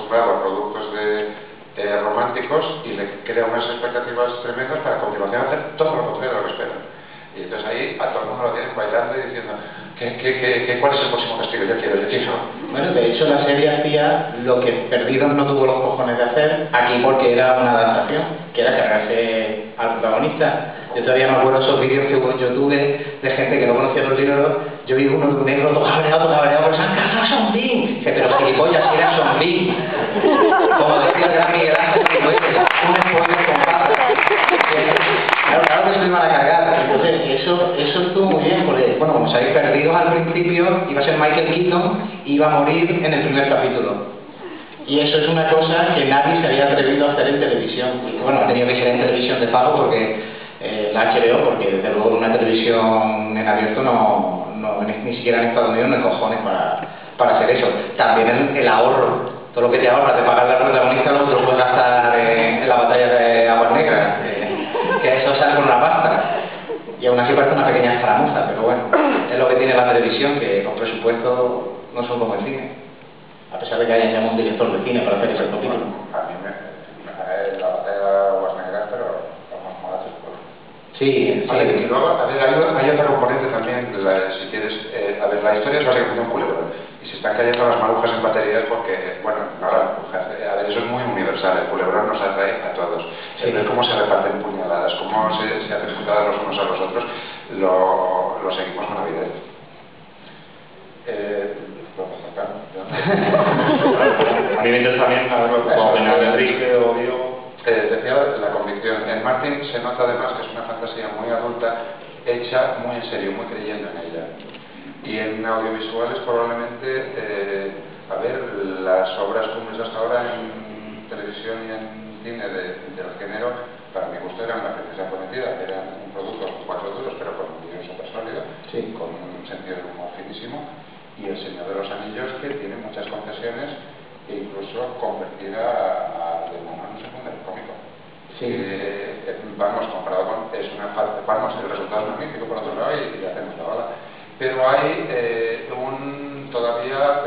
acostumbrado a productos románticos y le crea unas expectativas tremendas para a continuación hacer todo lo contrario de lo que esperan. Y entonces ahí a todo el mundo lo tienen bailando y diciendo ¿cuál es el próximo castigo? Yo quiero. Bueno, de hecho la serie hacía lo que Perdidos no tuvo los cojones de hacer aquí porque era una adaptación, que era cargarse al protagonista. Yo todavía me acuerdo esos vídeos que yo tuve de gente que no conocía los libros. Yo vi uno de un negro todo cabreado, porque se han cargado a Sean Bean. Dice, pero gilipollas, si era Sean Bean. Como decía el gran Miguel Ángel, un spoiler con patas. Claro que se lo iban a cargar. Entonces, eso estuvo muy bien, porque, bueno, como sabéis, Perdidos al principio iba a ser Michael Keaton y iba a morir en el primer capítulo. Y eso es una cosa que nadie se había atrevido a hacer en televisión. Y bueno, ha tenido que ser en televisión de pago porque la HBO, porque desde luego una televisión en abierto ni siquiera en Estados Unidos no hay cojones para hacer eso. También el ahorro, todo lo que te ahorras de pagarle al protagonista lo puedes gastar en la batalla de Aguas Negras, que eso sale con una pasta. Y aún así parece una pequeña escaramuza, pero bueno, es lo que tiene la televisión, que los presupuestos no son como el cine. A pesar de que hayan llamado un director de cine para hacer ese capítulo. A mí me parece la batalla de Aguas Negras, pero vamos a hacer. Sí. Y luego, a ver, hay otra componente también, si quieres, a ver, la historia es básicamente un culebrón. Y se están cayendo las marujas en baterías porque, bueno, no las marujas, a ver, eso es muy universal, el culebrón nos atrae a todos. El ver cómo se reparten puñaladas, cómo se hacen puntadas los unos a los otros, lo seguimos con avidez. A mí me interesa también a ver lo que puedo opinar de Enrique o Diego. Decía la convicción. En Martin se nota además que es una fantasía muy adulta, hecha muy en serio, muy creyendo en ella. Y en audiovisuales probablemente, a ver, las obras cumbres hasta ahora en televisión y en cine del género, para mi gusto eran La princesa prometida, eran un producto con 4 duros, pero con un guion súper sólido, sí, con un sentido del humor finísimo, y El Señor de los Anillos, que tiene muchas concesiones e incluso convertir al demonio en un secundario cómico. Sí. Vamos, comparado con... vamos, el resultado es magnífico por otro lado y hacemos la bala. Pero hay todavía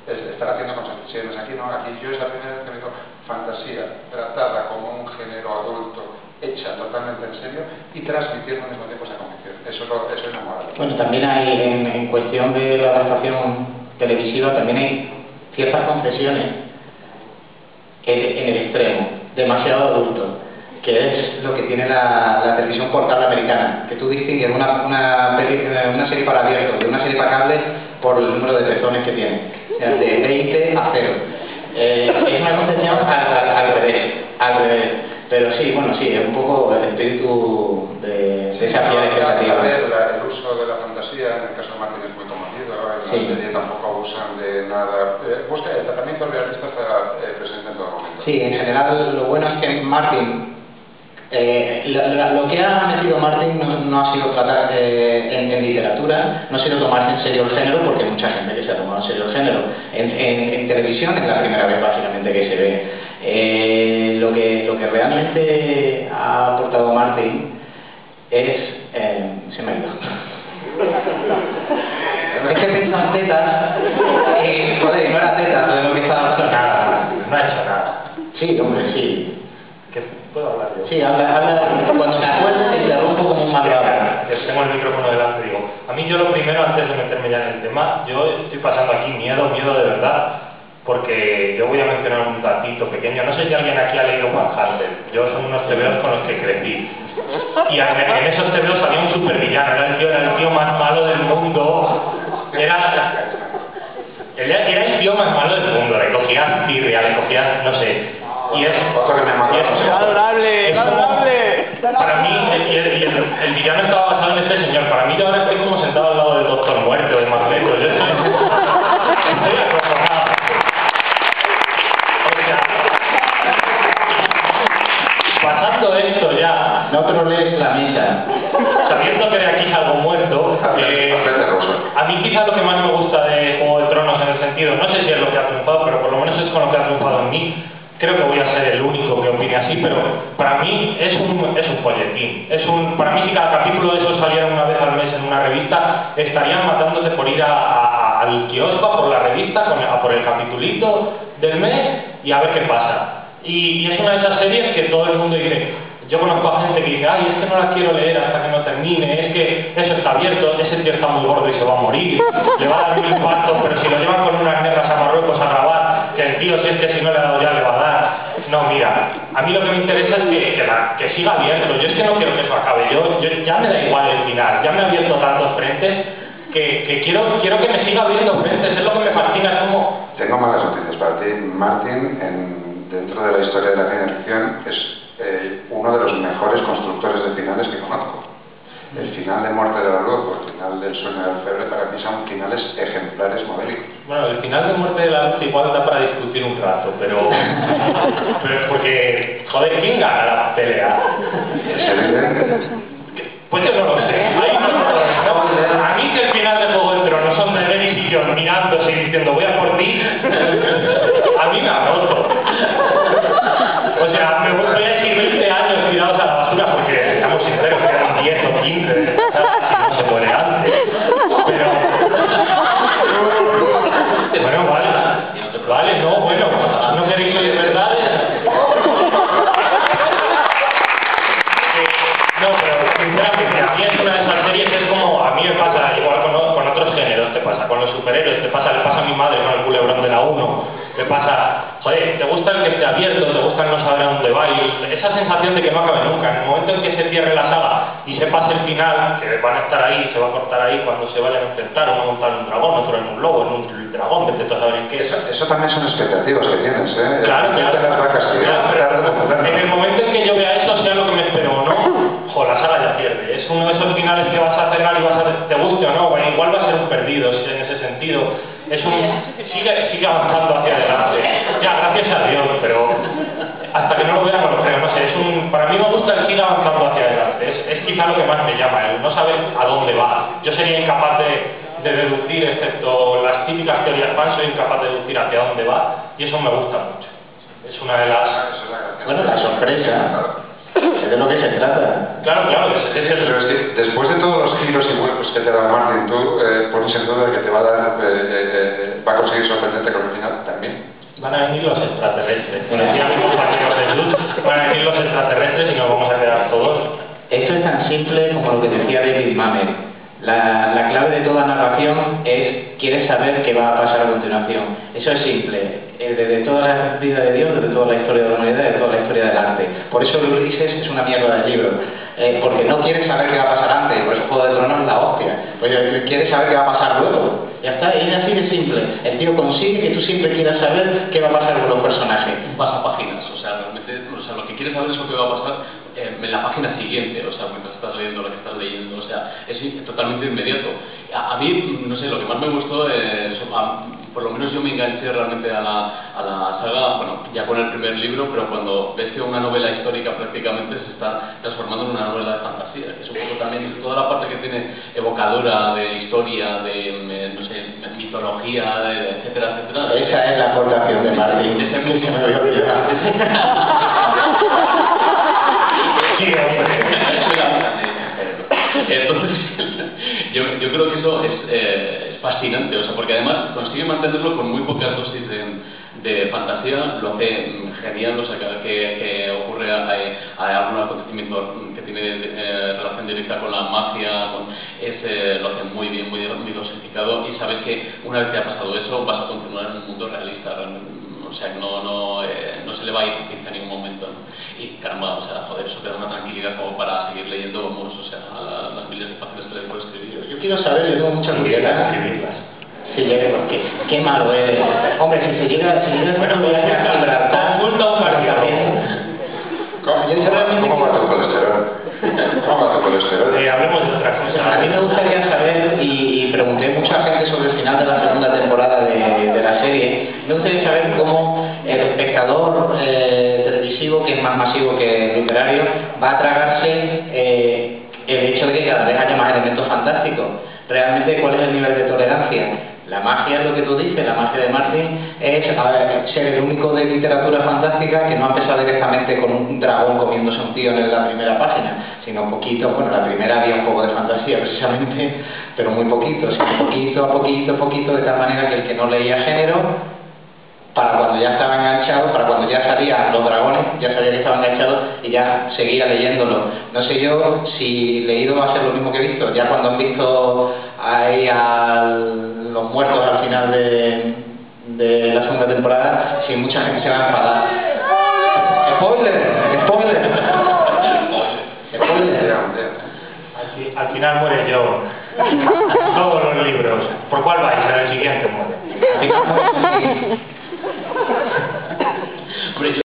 estar haciendo concesiones. Aquí no, aquí yo es la primera vez que me digo fantasía, tratada como un género adulto, hecha totalmente en serio y transmitiendo al mismo tiempo esa convicción. Eso es enamorable. Bueno, también hay, en cuestión de la adaptación televisiva, también hay ciertas concesiones en el extremo, demasiado adulto, que es lo que tiene la televisión por cable americana, que tú distingues una serie para abiertos de una serie para cable por el número de pezones que tiene, o sea, de 20 a 0. Es una concesión al revés. Pero sí, bueno, sí, es un poco el espíritu de desafiar expectativas. El uso de la fantasía, en el caso de Martin es muy conocido, en la serie tampoco abusan de nada. El tratamiento realista está presente en todo momento. Sí, en general lo bueno es que Martin, lo que ha metido Martin no ha sido tratar en literatura, no ha sido tomarse en serio el género, porque hay mucha gente que se ha tomado en serio el género. En televisión es la primera vez básicamente que se ve. Lo que realmente ha aportado Martin es... se me ha ido. Es que pienso en tetas y, joder, no era tetas de lo que estaba haciendo. Nada, no ha hecho nada. Sí, hombre, sí. ¿Qué puedo hablar yo? Sí, habla cuando me acuerdo te interrumpo como un malvado. Tengo el micrófono delante, digo. A mí yo lo primero, antes de meterme ya en el tema, yo estoy pasando aquí miedo de verdad. Porque yo voy a mencionar un datito pequeño. No sé si alguien aquí ha leído Manhunter. Yo son unos tebeos con los que crecí. Y en esos tebeos había un supervillano. Era el tío más malo del mundo. Era el tío más malo del mundo. Le cogías tirria, le cogías, no sé. Y es ¡Adorable! Para mí, el villano estaba basado en este señor. Para mí yo ahora estoy como sentado al lado del Doctor Muerto, de Magneto. Yo estoy acojonado. Pasando esto ya, no trolees la mesa. Sabiendo que de aquí salgo muerto, a mí quizás lo que más me gusta de Juego de Tronos en el sentido, no sé si es lo que ha triunfado, pero por lo menos es con lo que ha triunfado en mí. Creo que voy a ser el único que opine así, pero para mí es un folletín. Para mí si cada capítulo de eso saliera una vez al mes en una revista, estarían matándose por ir a al kiosco, a por la revista, a por el capitulito del mes y a ver qué pasa. Y es una de esas series que todo el mundo dice, yo conozco a gente que dice, ay, es que no la quiero leer hasta que no termine, es que eso está abierto, ese tío está muy gordo y se va a morir, le va a dar un infarto, pero si lo llevan con unas negras a Marruecos a grabar, que el tío, si es que si no le ha dado ya le va a dar. No, mira, a mí lo que me interesa es que siga abierto. Yo es que no quiero que eso acabe. Yo ya me da igual el final. Ya me he abierto tantos frentes que quiero que me siga abriendo frentes. Es lo que me fascina. Es como... Tengo malas noticias para ti. Martin, dentro de la historia de la ciencia ficción, es uno de los mejores constructores de finales que conozco. El final de Muerte de la Luz o el final del Sueño del Orfebre para mí son finales ejemplares modélicos. Bueno, el final de Muerte de la Luz igual da para discutir un rato, pero porque, joder, ¿quién gana la pelea? Es evidente. Pues yo no lo sé. Ahí no, a mí que el final de Juego de Tronos son de Daenerys y Jon mirándose y diciendo voy a por ti, a mí me ha roto. O sea, me voy a decir 20 años tirados a la basura porque, estamos sinceros, quedan 10 o 15, ¿sabes? Si no se muere antes. Pero... Bueno, vale, no, bueno, no queréis oír verdades. No, pero sinceramente, a mí es una de esas series que es como, a mí me pasa, igual con otros géneros, te pasa, con los superhéroes, le pasa a mi madre con el Culebrón de la 1, te pasa, joder, te gusta el que esté abierto, te gusta el no saber a dónde va, y esa sensación de que no acabe nunca, en el momento en que se cierre la saga y se pase el final, que van a estar ahí, se va a cortar ahí cuando se vayan a enfrentar, uno a montar un dragón, otro en un lobo, en un dragón, vete tú a saber en qué. Eso también son expectativas que tienes, ¿eh? Claro, pero en el momento en que yo vea eso, sea lo que me espero o no, la saga ya pierde. Es uno de esos finales que vas a cerrar y te guste o no, bueno, igual va a ser un perdido en ese sentido. Sigue avanzando hacia adelante. Ya, gracias a Dios, pero hasta que no lo vea no lo creo, no sé, para mí me gusta el sigue avanzando hacia adelante. Es quizá lo que más me llama, el no saber a dónde va. Yo sería incapaz de deducir, excepto las típicas teorías fan, soy incapaz de deducir hacia dónde va, y eso me gusta mucho. Es una de las... Bueno, la sorpresa. Es de lo que se trata. Claro, Pero es que después de todos los giros y vuelcos que te da Martin, tú pones en duda que te va a dar, va a conseguir sorprenderte con el final también. Van a venir los extraterrestres. Como decían mis compañeros de luz, van a venir los extraterrestres y nos vamos a quedar todos. Esto es tan simple como lo que decía David Mamet. La clave de toda narración es, quieres saber qué va a pasar a continuación. Eso es simple. Desde toda la vida de Dios, desde toda la historia de la humanidad, desde toda la historia del arte. Por eso Ulises es una mierda de libro. Porque no quieres saber qué va a pasar antes, por eso Juego de Tronos es la hostia. Pues quieres saber qué va a pasar luego. Ya está, es así de simple. El tío consigue que tú siempre quieras saber qué va a pasar con los personajes. Pasapáginas, o sea, realmente, lo que quieres saber es lo que va a pasar en la página siguiente, o sea, mientras estás leyendo lo que estás leyendo, o sea, es totalmente inmediato. A mí, no sé, lo que más me gustó es, por lo menos yo me enganché realmente a la saga, bueno, ya con el primer libro, pero cuando ves que una novela histórica prácticamente se está transformando en una novela de fantasía, que es un poco también toda la parte que tiene evocadora de historia, de, no sé, mitología, etcétera, etcétera. Esa es la aportación de Martín. Ese es que se me había olvidado. Sí, hombre. Entonces, yo creo que eso es fascinante, o sea, porque además consigue mantenerlo con muy pocas dosis de fantasía, lo hace genial, o sea, cada que ocurre algún acontecimiento que tiene relación directa con la magia, lo hace muy bien, muy dosificado, y sabes que una vez que ha pasado eso vas a continuar en un mundo realista, realmente. O sea, no se le va a ir a ningún momento, ¿no? Y caramba, o sea, joder, eso te da una tranquilidad como para seguir leyendo, vamos, o sea, las miles de páginas que le puedo escribir. Yo quiero saber, yo tengo mucha curiosidad. Si llega, qué malo es. Hombre, si llega bueno, voy a Gibraltar, consulta un partido. ¿Cómo va tu colesterol? ¿Cómo va tu colesterol? Hablemos de otra cosa. A mí me gustaría saber, y pregunté a mucha gente sobre el final de la segunda temporada de la serie, me gustaría saber cómo el espectador televisivo, que es más masivo que el literario, va a tragarse el hecho de que cada vez haya más elementos fantásticos. Realmente, ¿cuál es el nivel de tolerancia? La magia es lo que tú dices, la magia de Martin es ser el único de literatura fantástica que no ha empezado directamente con un dragón comiéndose un tío en la primera página, sino poquito, bueno, la primera había un poco de fantasía precisamente, pero muy poquito, sino poquito, de tal manera que el que no leía género, para cuando ya estaba enganchado, para cuando ya salían los dragones, ya sabía que estaba enganchado y ya seguía leyéndolo. No sé yo si leído va a ser lo mismo que he visto, ya cuando han visto ahí a los muertos al final de la segunda temporada, si mucha gente se va a enfadar. ¡Spoiler! Al final muere yo. Todos los libros. ¿Por cuál vais? En el siguiente muere.